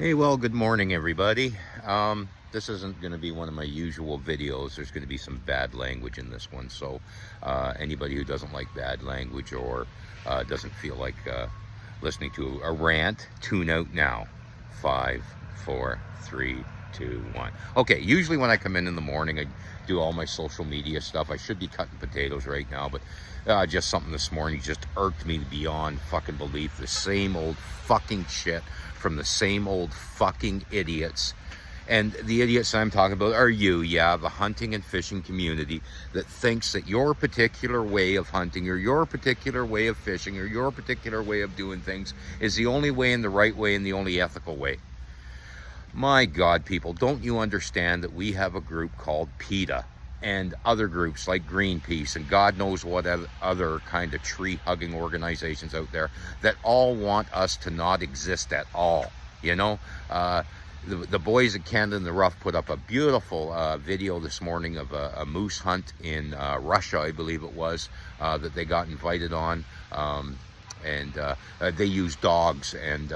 Hey, well, good morning, everybody. This isn't going to be one of my usual videos. There's going to be some bad language in this one. So anybody who doesn't like bad language or doesn't feel like listening to a rant, tune out now. 5, 4, 3, 2, 1. Okay, usually when I come in the morning, I do all my social media stuff. I should be cutting potatoes right now, but just something this morning just irked me beyond fucking belief. The same old fucking shit from the same old fucking idiots. And the idiots I'm talking about are you, the hunting and fishing community that thinks that your particular way of hunting or your particular way of fishing or your particular way of doing things is the only way and the right way and the only ethical way. My God, people, don't you understand that we have a group called PETA and other groups like Greenpeace and God knows what other kind of tree-hugging organizations out there that all want us to not exist at all, you know? The boys at Canada in the Rough put up a beautiful video this morning of a moose hunt in Russia, I believe it was, that they got invited on. And they use dogs and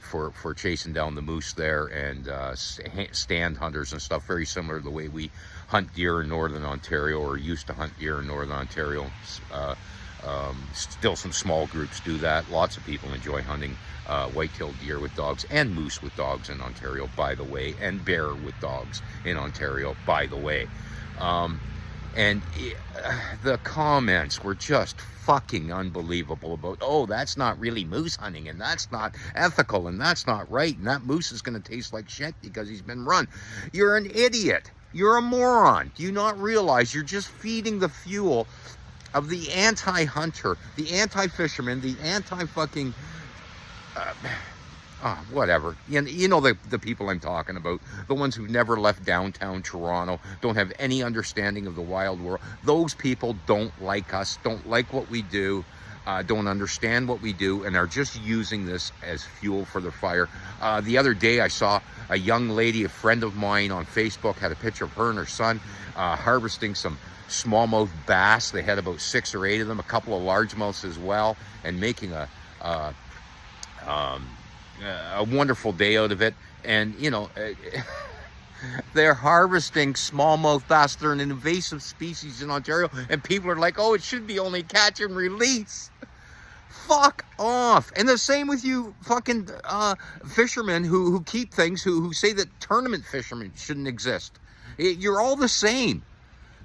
for chasing down the moose there, and stand hunters and stuff, very similar to the way we hunt deer in Northern Ontario, or used to hunt deer in Northern Ontario. Still some small groups do that. Lots of people enjoy hunting white-tailed deer with dogs and moose with dogs in Ontario, by the way, and bear with dogs in Ontario, by the way. And the comments were just fucking unbelievable about, oh, that's not really moose hunting, and that's not ethical, and that's not right, and that moose is going to taste like shit because he's been run. You're an idiot. You're a moron. Do you not realize you're just feeding the fuel of the anti-hunter, the anti-fisherman, the anti-fucking... whatever. You know the people I'm talking about. The ones who've never left downtown Toronto, don't have any understanding of the wild world. Those people don't like us, don't like what we do, don't understand what we do, and are just using this as fuel for the fire. The other day I saw a young lady, a friend of mine on Facebook, had a picture of her and her son harvesting some smallmouth bass. They had about 6 or 8 of them, a couple of largemouths as well, and making a wonderful day out of it. And you know, they're harvesting smallmouth bass. They're an invasive species in Ontario, and people are like, oh, it should be only catch and release. Fuck off. And the same with you fucking fishermen who keep things, who say that tournament fishermen shouldn't exist. You're all the same.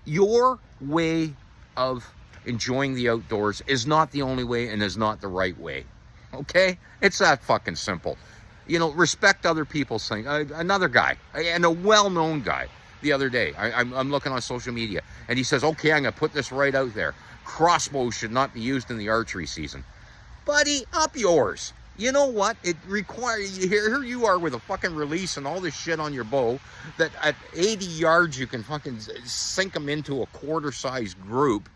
Your way of enjoying the outdoors is not the only way and is not the right way. Okay? It's that fucking simple. You know, respect other people's things. Another guy, and a well-known guy, the other day, I'm looking on social media, and he says, okay, I'm going to put this right out there. Crossbows should not be used in the archery season. Buddy, up yours. You know what? It requires... Here you are with a fucking release and all this shit on your bow, that at 80 yards you can fucking sink them into a quarter-sized group,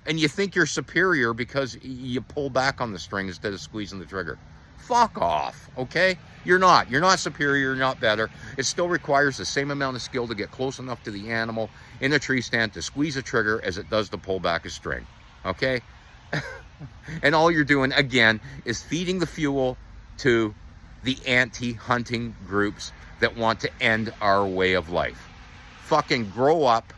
and you think you're superior because you pull back on the string instead of squeezing the trigger. Fuck off, okay? You're not. You're not superior. You're not better. It still requires the same amount of skill to get close enough to the animal in a tree stand to squeeze a trigger as it does to pull back a string, okay? And all you're doing, again, is feeding the fuel to the anti-hunting groups that want to end our way of life. Fucking grow up,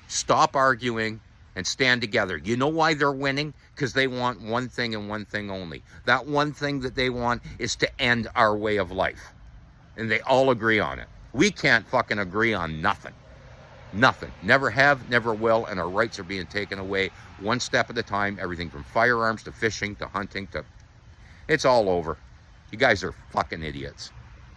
stop arguing, and stand together. You know why they're winning? Because they want one thing and one thing only. That one thing that they want is to end our way of life. And they all agree on it. We can't fucking agree on nothing. Nothing. Never have, never will, and our rights are being taken away one step at a time. Everything from firearms to fishing to hunting to... It's all over. You guys are fucking idiots.